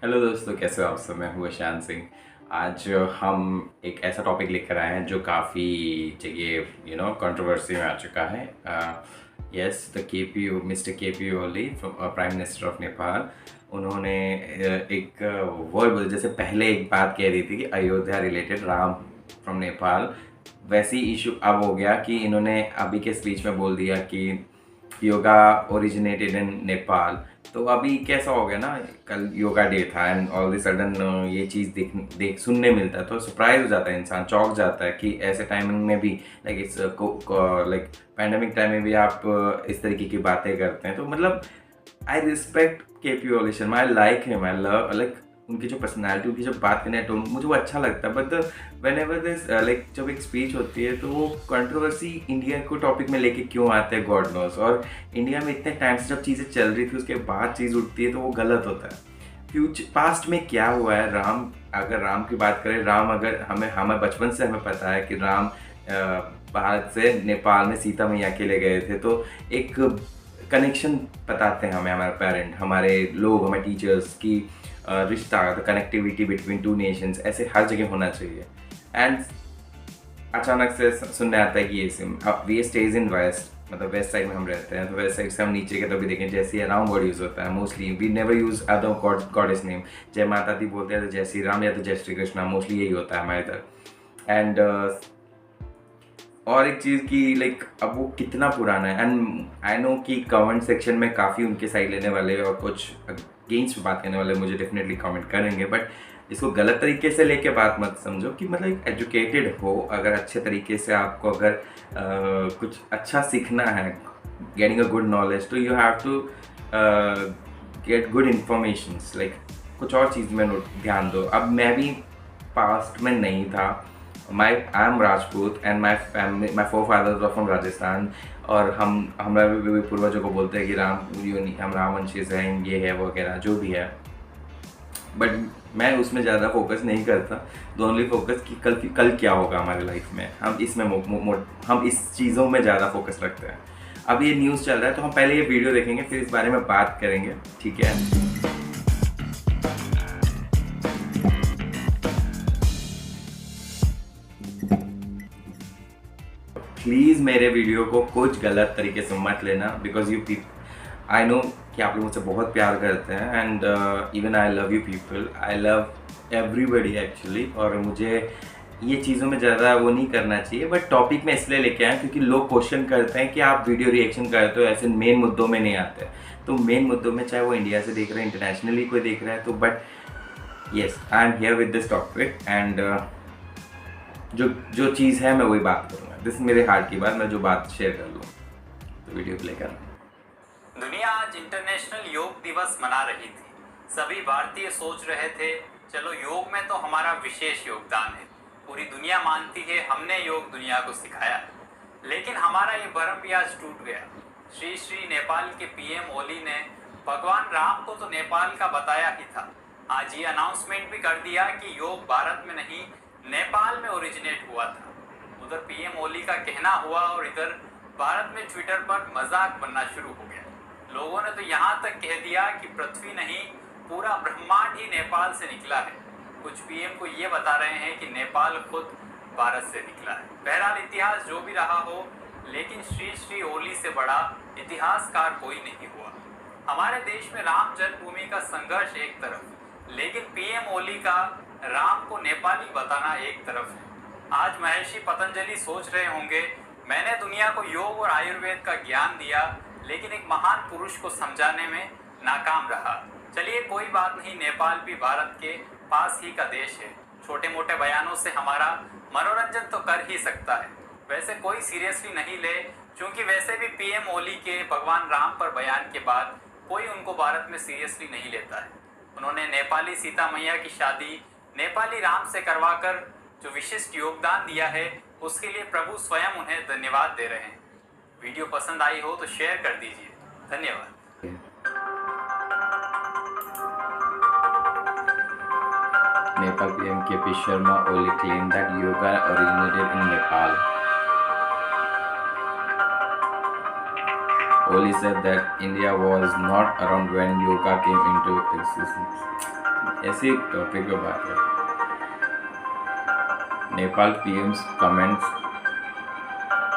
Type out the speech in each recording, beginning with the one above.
Hello दोस्तों, कैसे हो आप सब। मैं हूँ ईशान सिंह। आज हम एक ऐसा टॉपिक लेकर आए हैं जो काफ़ी जगह कंट्रोवर्सी में आ चुका है। Yes, the K P O mister K P Oli, prime minister of Nepal. उन्होंने एक वर्ड बोले, जैसे पहले एक बात कह दी थी कि अयोध्या रिलेटेड राम फ्रॉम नेपाल, वैसी इशू अब हो गया कि इन्होंने अभी के स्पीच में बोल दिया कि योगा ओरिजिनेटेड इन नेपाल। तो अभी कैसा हो गया ना, कल योगा डे था एंड ऑल द सडन ये चीज़ देख देख सुनने मिलता है तो सरप्राइज हो जाता है, इंसान चौंक जाता है कि ऐसे टाइमिंग में भी, लाइक इस लाइक पैंडेमिक टाइम में भी आप इस तरीके की बातें करते हैं। तो मतलब I respect K P Oli Sharma, I like him, I love like उनकी जो पर्सनैलिटी, उनकी जो बात करने का टोन, मुझे वो अच्छा लगता है। But when ever this like जब एक स्पीच होती है तो वो कंट्रोवर्सी इंडिया को टॉपिक में लेके क्यों आते हैं, गॉड नोस। और इंडिया में इतने टाइम से जब चीज़ें चल रही थी उसके बाद चीज़ उठती है तो वो गलत होता है। फ्यूचर पास्ट में क्या हुआ है, राम, अगर राम की बात करें, राम अगर हमें हमें बचपन से हमें पता है कि राम भारत से नेपाल में सीता मैया के लिए गए थे। तो एक कनेक्शन बताते हैं हमें हमारे पेरेंट, हमारे लोग, हमारे टीचर्स की रिश्ता, the connectivity between two nations ऐसे हर जगह होना चाहिए। एंड अचानक से सुनने आता है कि ये seem we stage in west, मतलब वेस्ट साइड में हम रहते हैं, तो वेस्ट साइड से हम नीचे के तभी देखें जैसे राम वर्ड यूज़ होता है mostly, we never use other goddess name. जय माता दी बोलते हैं तो जय श्री राम या तो जय श्री कृष्णा, मोस्टली यही होता है हमारे इधर। एंड और एक चीज़ कि लाइक अब वो कितना पुराना है, एंड आई नो कि कमेंट सेक्शन में काफ़ी उनके साइड लेने वाले और कुछ अगेंस्ट बात करने वाले मुझे डेफिनेटली कमेंट करेंगे। बट इसको गलत तरीके से लेके बात मत समझो कि मतलब एक एजुकेटेड हो, अगर अच्छे तरीके से आपको अगर कुछ अच्छा सीखना है, गेटिंग अ गुड नॉलेज, तो you have to get good informations, like कुछ और चीज़ में ध्यान दो। अब मैं भी पास्ट में नहीं था, I am Rajput and my family, my forefathers are from Rajasthan. और हम हमारे भी पूर्वजों को बोलते हैं कि हम रामवंशी से हैं, ये है वगैरह जो भी है। बट मैं उसमें ज़्यादा फोकस नहीं करता। द ओनली फोकस कि कल क्या होगा हमारी लाइफ में, हम इसमें हम इस चीज़ों में ज़्यादा फोकस रखते हैं। अब ये न्यूज़ चल रहा है तो हम पहले ये वीडियो देखेंगे, फिर इस बारे में बात करेंगे, ठीक है। प्लीज़ मेरे वीडियो को कुछ गलत तरीके से मत लेना, because you people, I know कि आप लोग मुझसे बहुत प्यार करते हैं and even I love you people, I love everybody actually. और मुझे ये चीज़ों में ज़्यादा वो नहीं करना चाहिए। बट टॉपिक में इसलिए लेके आए क्योंकि लोग क्वेश्चन करते हैं कि आप वीडियो रिएक्शन करते हो, ऐसे मेन मुद्दों में नहीं आते। तो मेन मुद्दों में, चाहे वो इंडिया से देख रहे हैं, इंटरनेशनली कोई देख रहा है, तो but yes, I am here with this topic and जो जो चीज़ है मैं वही बात करूँगा। दिस मेरे हार्ट की बात, मैं जो बात शेयर कर लूँ, तो वीडियो प्ले कर। दुनिया आज इंटरनेशनल योग दिवस मना रही थी। सभी भारतीय सोच रहे थे, चलो योग में तो हमारा विशेष योगदान है, पूरी दुनिया मानती है हमने योग दुनिया को सिखाया। लेकिन हमारा ये भरम भी आज टूट गया। श्री श्री नेपाल के पीएम ओली ने भगवान राम को तो नेपाल का बताया ही था, आज ये अनाउंसमेंट भी कर दिया कि योग भारत में नहीं नेपाल में ओरिजिनेट हुआ था। उधर पीएम ओली का कहना हुआ और इधर भारत में ट्विटर पर मजाक बनना शुरू हो गया। लोगों ने तो यहाँ तक कह दिया कि पृथ्वी नहीं पूरा ब्रह्मांड ही नेपाल से निकला है। कुछ पीएम को ये बता रहे हैं कि नेपाल खुद भारत से निकला है। बहरहाल इतिहास जो भी रहा हो, लेकिन श्री श्री ओली से बड़ा इतिहासकार कोई नहीं हुआ। हमारे देश में राम जन्मभूमि का संघर्ष एक तरफ, लेकिन पीएम ओली का राम को नेपाली बताना एक तरफ है। आज महर्षि पतंजलि सोच रहे होंगे, मैंने दुनिया को योग और आयुर्वेद का ज्ञान दिया, लेकिन एक महान पुरुष को समझाने में नाकाम रहा। चलिए कोई बात नहीं, नेपाल भी भारत के पास ही का देश है। छोटे मोटे बयानों से हमारा मनोरंजन तो कर ही सकता है। वैसे कोई सीरियसली नहीं ले, क्योंकि वैसे भी पीएम ओली के भगवान राम पर बयान के बाद कोई उनको भारत में सीरियसली नहीं लेता है। उन्होंने नेपाली सीता मैया की शादी नेपाली राम से करवाकर जो विशिष्ट योगदान दिया है, उसके लिए प्रभु स्वयं उन्हें धन्यवाद दे रहे हैं। वीडियो पसंद आई हो तो शेयर कर दीजिए। धन्यवाद। Nepal PM KP Sharma Oli claimed that yoga originated in Nepal. Oli said that India was not around when yoga came into existence. ऐसे टॉपिक पे बात है। Nepal PM's comments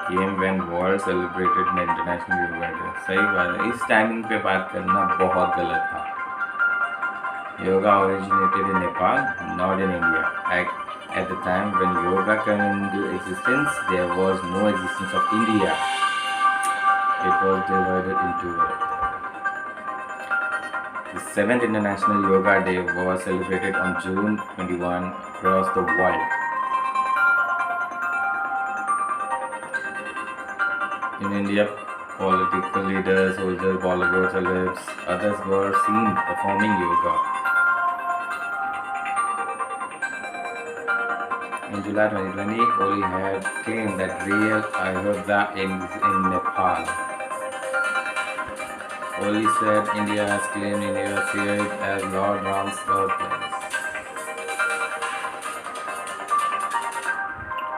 came when world celebrated international yoga day. सही बात है, इस timing पे बात करना बहुत गलत था। Yoga originated in Nepal, not in India. At the time when yoga came into existence, there was no existence of India. It was divided into the 7th International Yoga Day was celebrated on June 21 across the world. In India, political leaders, soldiers, Bollywood celebs, others were seen performing yoga. In July 2020, Kohli had claimed that real Ayodhya in Nepal. Kohli said India has claimed India see it as Lord Ram's birthplace.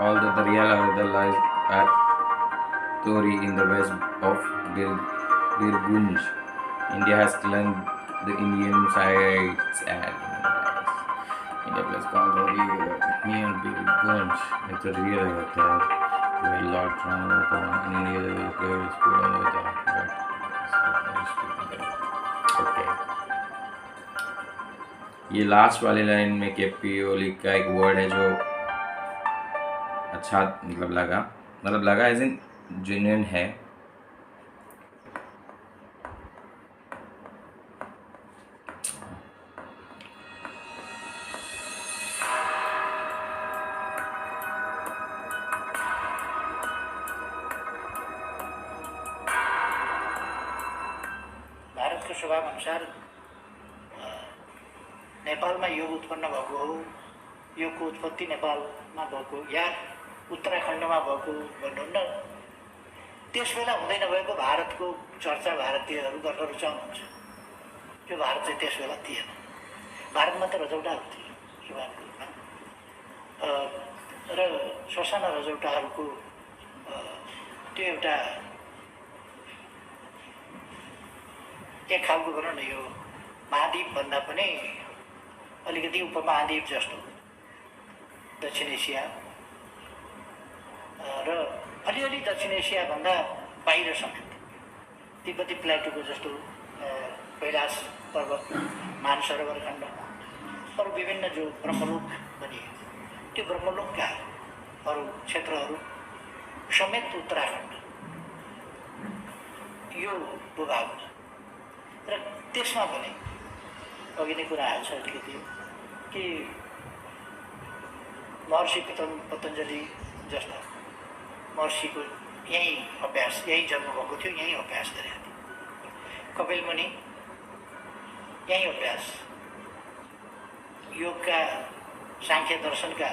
Although the real Ayodhya lies at Tori in the west of Birgunj, India has claimed the Indian sites at India place called Tori near Birgunj. It's a real Ayodhya where Lord Ram was born. In India, there is a great school Ayodhya. Okay. ये last वाली line में KP ओली का एक word है जो अच्छा मतलब लगा एज इन जेन्युइन है। भारतको स्वभावअनुसार नेपालमा योग उत्पन्न भएको हो, योगको उत्पत्ति नेपालमा भएको या उत्तराखण्डमा भएको भन्नुहुन्न। त्यस बेला हुँदै नभएको भारतको चर्चा भारतीयहरू गर्न रुचाउनुहुन्छ। त्यो भारत चाहिँ त्यस बेला थिएन। भारतमा त रजौटाहरू थिए स्वाभाविक रूपमा, र ससाना रजौटाहरूको त्यो एउटा एक खालको भनौँ न यो महाद्वीप भन्दा पनि अलिकति उपमहाद्वीप जस्तो दक्षिण एसिया र अलिअलि दक्षिण एसियाभन्दा बाहिर समेत तिब्बती प्लाटुको जस्तो कैलाश पर्वत, मानसरोवर खण्ड, अरू विभिन्न जो ब्रह्मलोक भनिए त्यो ब्रह्मलोकका अरू क्षेत्रहरू समेत उत्तराखण्ड यो भूभाग र त्यसमा पनि अघि नै कुरा आएछ अलिकति कि महर्षि पतञ्जलि जस्ता महर्षिको यहीँ अभ्यास, यहीँ जन्म भएको थियो, यहीँ अभ्यास गरेका थिए। कपिल मुनि यहीँ अभ्यास, योगका सांख्य दर्शनका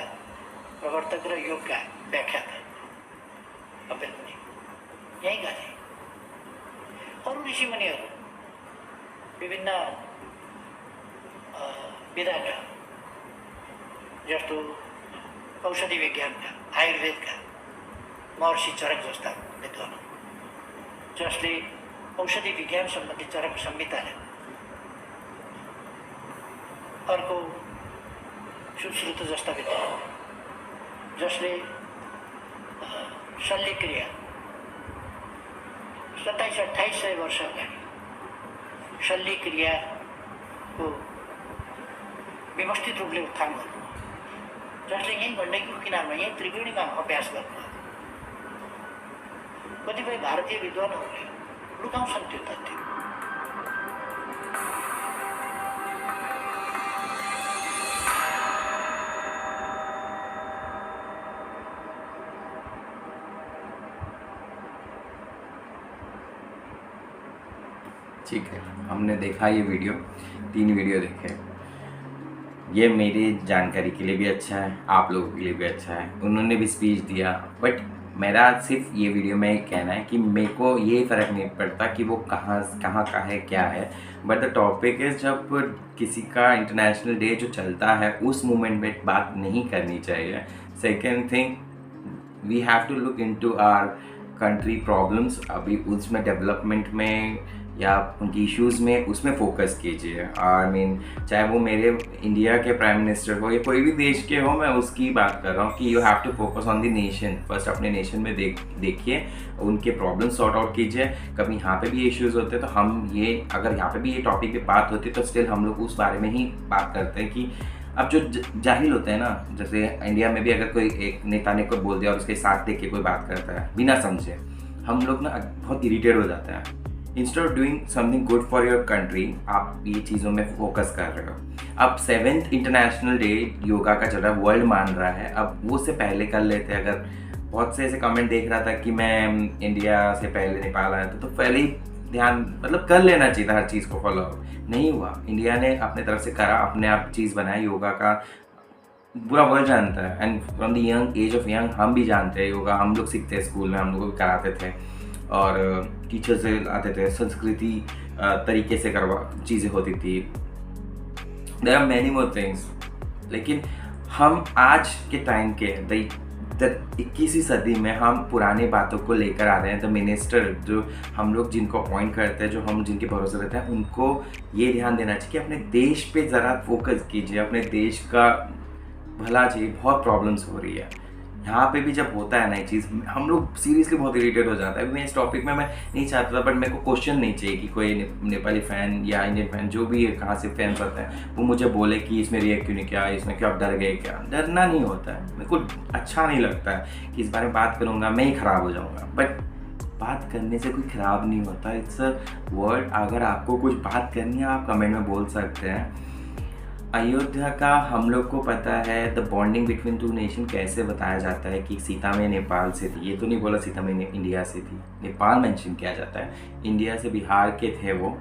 प्रवर्तक र योगका व्याख्याता कपिल मुनि यहीँ गए। अरू ऋषिमुनिहरू विभिन्न विधाका जस्तो औषधि विज्ञानका, आयुर्वेदका महर्षि चरक जस्ता विद्वान जसले औषधि विज्ञान सम्बन्धी चरक संहिता ल्याए। अर्को सुश्रुत जस्ता विद्वान जसले शल्यक्रिया 2700-2800 वर्ष अगाडि शल्यक्रियाको व्यवस्थित रूपले उत्थान गर्नु, जसले यहीँ गण्डकीको किनारमा यहीँ त्रिवेणीमा अभ्यास गर्नु। कतिपय भारतीय विद्वानहरूले लुकाउँछन् त्यो तथ्य। ठीक है, हमने देखा ये वीडियो, 3 वीडियो देखे। ये मेरी जानकारी के लिए भी अच्छा है, आप लोगों के लिए भी अच्छा है। उन्होंने भी स्पीच दिया, बट मेरा सिर्फ ये वीडियो में एक कहना है कि मेरे को ये फ़र्क नहीं पड़ता कि वो कहाँ का है, क्या है, बट द टॉपिक इज़ जब किसी का इंटरनेशनल डे जो चलता है उस मोमेंट में बात नहीं करनी चाहिए। Second thing, we have to look into our country problems. अभी उसमें डेवलपमेंट में या आप उनकी इश्यूज़ में उसमें फोकस कीजिए। आई मीन चाहे वो मेरे इंडिया के प्राइम मिनिस्टर हो या कोई भी देश के हो, मैं उसकी बात कर रहा हूँ कि you have to focus on the nation first. अपने नेशन में देखिए, उनके प्रॉब्लम सॉर्ट आउट कीजिए। कभी यहाँ पे भी इश्यूज़ होते हैं तो हम ये, अगर यहाँ पे भी ये टॉपिक पे बात होती है तो स्टिल हम लोग उस बारे में ही बात करते हैं कि अब जो जाहिल होते हैं ना, जैसे इंडिया में भी अगर कोई एक नेता ने कोई बोल दिया और उसके साथ देख के कोई बात करता है बिना समझे, हम लोग ना बहुत इरिटेट हो जाते हैं। Instead of doing something good for your country, आप ये चीज़ों में फोकस कर रहे हो। अब 7th इंटरनेशनल डे योगा का चल रहा है, वर्ल्ड मान रहा है, अब वो से पहले कर लेते। अगर बहुत से ऐसे कमेंट देख रहा था कि मैं इंडिया से पहले नेपाल आया था, तो पहले ही ध्यान मतलब कर लेना चाहिए था हर चीज़ को फॉलो। नहीं हुआ, इंडिया ने अपने तरफ से करा, अपने आप चीज़ बनाई। योगा का पूरा वर्ल्ड जानता है, and from the young age of young हम भी जानते हैं योगा। हम लोग सीखते हैं स्कूल में, हम लोग को कराते थे और टीचर से आते थे, संस्कृति तरीके से करवा चीज़ें होती थी। There are many more things. लेकिन हम आज के टाइम के 21वीं सदी में हम पुराने बातों को लेकर आ रहे हैं। तो मिनिस्टर जो हम लोग जिनको अपॉइंट करते हैं, जो हम जिनके भरोसे रहते हैं, उनको ये ध्यान देना चाहिए कि अपने देश पे ज़रा फोकस कीजिए, अपने देश का भला चाहिए। बहुत प्रॉब्लम्स हो रही है यहाँ पे भी। जब होता है ना ये चीज़, हम लोग सीरियसली बहुत इरिटेट हो जाता है। मैं इस टॉपिक में मैं नहीं चाहता था, बट मेरे को क्वेश्चन नहीं चाहिए कि कोई नेपाली फ़ैन या इंडियन फ़ैन जो भी कहाँ से फैंस होते हैं वो मुझे बोले कि इसमें रिएक्ट क्यों नहीं किया, इसमें क्यों आप डर गए। क्या डरना नहीं होता है, मेरे को अच्छा नहीं लगता है कि इस बारे में बात करूँगा मैं ही ख़राब हो जाऊँगा। बट बात करने से कोई ख़राब नहीं होता, इट्स अ वर्ड। अगर आपको कुछ बात करनी है आप कमेंट में बोल सकते हैं। अयोध्या का हम लोग को पता है the bonding between two nation कैसे बताया जाता है कि सीता में नेपाल से थी। ये तो नहीं बोला सीता में इंडिया से थी, नेपाल मेंशन किया जाता है। इंडिया से बिहार के थे वो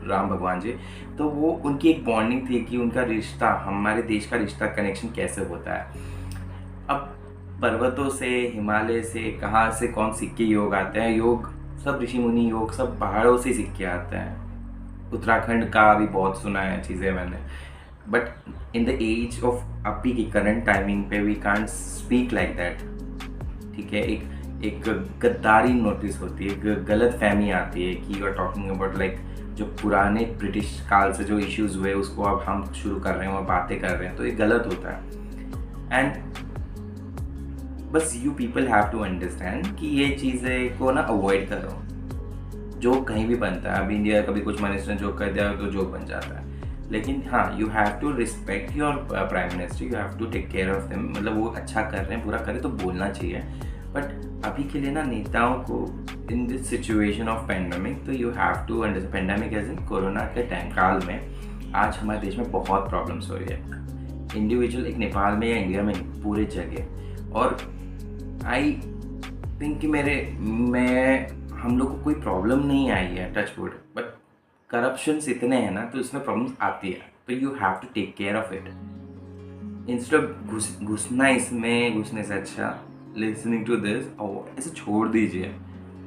राम भगवान जी। तो वो उनकी एक बॉन्डिंग थी कि उनका रिश्ता, हमारे देश का रिश्ता, कनेक्शन कैसे होता है। अब पर्वतों से, हिमालय से, कहाँ से कौन सीख के योग आते हैं। योग सब ऋषि मुनि, योग सब पहाड़ों से सीख के आते हैं। उत्तराखंड का भी बहुत सुना है चीज़ें मैंने। But in the age of अभी की करंट टाइमिंग पे we can't speak like that. ठीक है, एक गद्दारी नोटिस होती है, एक गलत फहमी आती है कि you are talking about like जो पुराने ब्रिटिश काल से जो इश्यूज़ हुए उसको अब हम शुरू कर रहे हैं और बातें कर रहे हैं, तो ये गलत होता है। एंड बस you people have to understand कि ये चीज़ें को ना अवॉइड करो। जो कहीं भी बनता है, अभी इंडिया कभी कुछ मिनिस्टर जोक कर दिया तो जोक बन जाता है। लेकिन हाँ, you have to respect your prime minister, you have to take care of them. मतलब वो अच्छा कर रहे हैं, पूरा करें तो बोलना चाहिए। बट अभी के लिए ना नेताओं को in this situation of pandemic, तो you have to understand, pandemic as in corona के टाइम काल में आज हमारे देश में बहुत प्रॉब्लम्स हो रही है। इंडिविजुअल, एक नेपाल में या इंडिया में, पूरे जगह। और आई थिंक कि हम लोग को कोई प्रॉब्लम नहीं आई है, टच वुड, बट करप्शंस इतने हैं ना तो इसमें प्रॉब्लम्स आती है। तो you have to take care of it. Instead of घुसना इसमें, घुसने से अच्छा लिसनिंग टू दिस और ऐसे छोड़ दीजिए।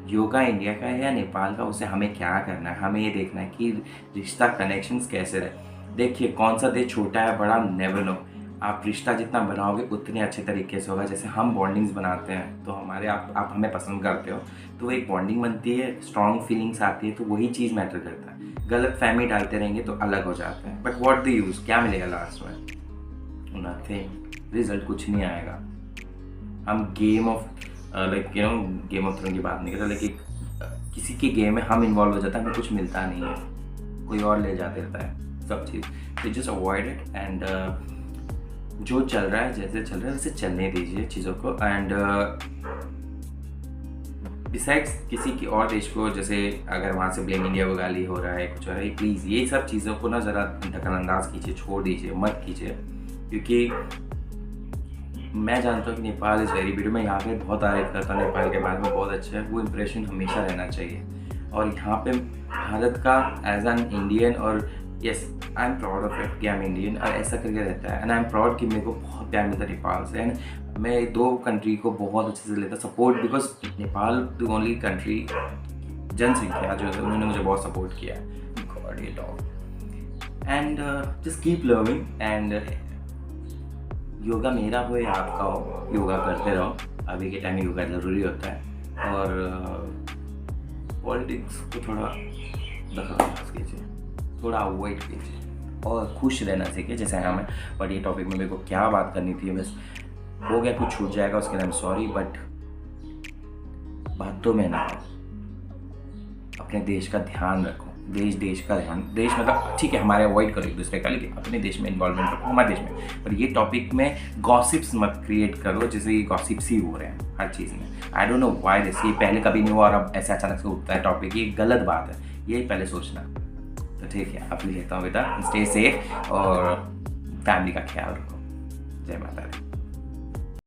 योगा इंडिया का है या नेपाल का, उससे हमें क्या करना है? हमें ये देखना है कि रिश्ता, कनेक्शंस कैसे रहे। देखिए कौन सा देश छोटा है बड़ा, नेवर नो। आप रिश्ता जितना बनाओगे उतने अच्छे तरीके से होगा। जैसे हम बॉन्डिंग्स बनाते हैं तो हमारे आप हमें पसंद करते हो तो एक बॉन्डिंग बनती है, स्ट्रॉन्ग फीलिंग्स आती है, तो वही चीज़ मैटर करता है। गलत फहमी डालते रहेंगे तो अलग हो जाते हैं। बट व्हाट द यूज़, क्या मिलेगा लास्ट में? नथिंग, रिजल्ट कुछ नहीं आएगा। हम game of game of throne की बात नहीं करते, लेकिन किसी के गेम में हम इन्वॉल्व हो जाता है, हमें कुछ मिलता नहीं है, कोई और ले जा देता है सब चीज़। तो जस्ट अवॉइड इट एंड जो चल रहा है, जैसे चल रहा है वैसे चलने दीजिए चीज़ों को। एंड डिसाइड्स किसी की और देश को, जैसे अगर वहाँ से ब्लेम इंडिया को गाली हो रहा है, कुछ हो रहा है, प्लीज़ ये सब चीज़ों को ना ज़रा दखलअंदाज कीजिए, छोड़ दीजिए, मत कीजिए। क्योंकि मैं जानता हूँ कि नेपाल इज़ वेरी ब्यूटीफुल। मैं यहाँ पे बहुत तारीफ करता हूँ नेपाल के बारे में, बहुत अच्छा है। वो इम्प्रेशन हमेशा रहना चाहिए। और यहाँ पे भारत का एज एन इंडियन, और yes I am proud of it कि आई एम इंडियन, और ऐसा करके रहता है। एंड आई एम प्राउड कि मेरे को बहुत प्यार मिलता है नेपाल से। एंड मैं दो कंट्री को बहुत अच्छे से लेता support, because Nepal the only country, जनसंख्या जो है उन्होंने मुझे बहुत सपोर्ट किया। गॉड ये dog. And just keep learning. And yoga मेरा हो या आपका हो, योगा करते रहो। अभी के टाइम योगा ज़रूरी होता है। और पॉलिटिक्स को थोड़ा दखलअंदाज कीजिए, थोड़ा अवॉइड कीजिए और खुश रहना सीखिए जैसे हम हैं। बट ये टॉपिक में मेरे को क्या बात करनी थी, बस हो गया, कुछ छूट जाएगा उसके लिए आई एम सॉरी, बट बातों में ना हो। अपने देश का ध्यान रखो, देश का ध्यान, देश मतलब ठीक है हमारे अवॉइड करो एक दूसरे का, लेकिन अपने देश में इन्वॉल्वमेंट रखो, हमारे देश में। पर ये टॉपिक में गॉसिप्स मत क्रिएट करो, जैसे ये गॉसिप्स ही हो रहे हैं हर चीज़ में। I don't know why this, ये पहले कभी नहीं हुआ और अब ऐसे अचानक से उठता है टॉपिक, ये गलत बात है, यही पहले सोचना। तो ठीक है, अब लेता हूँ बेटा, स्टे सेफ और फैमिली का ख्याल रखो। जय माता दी।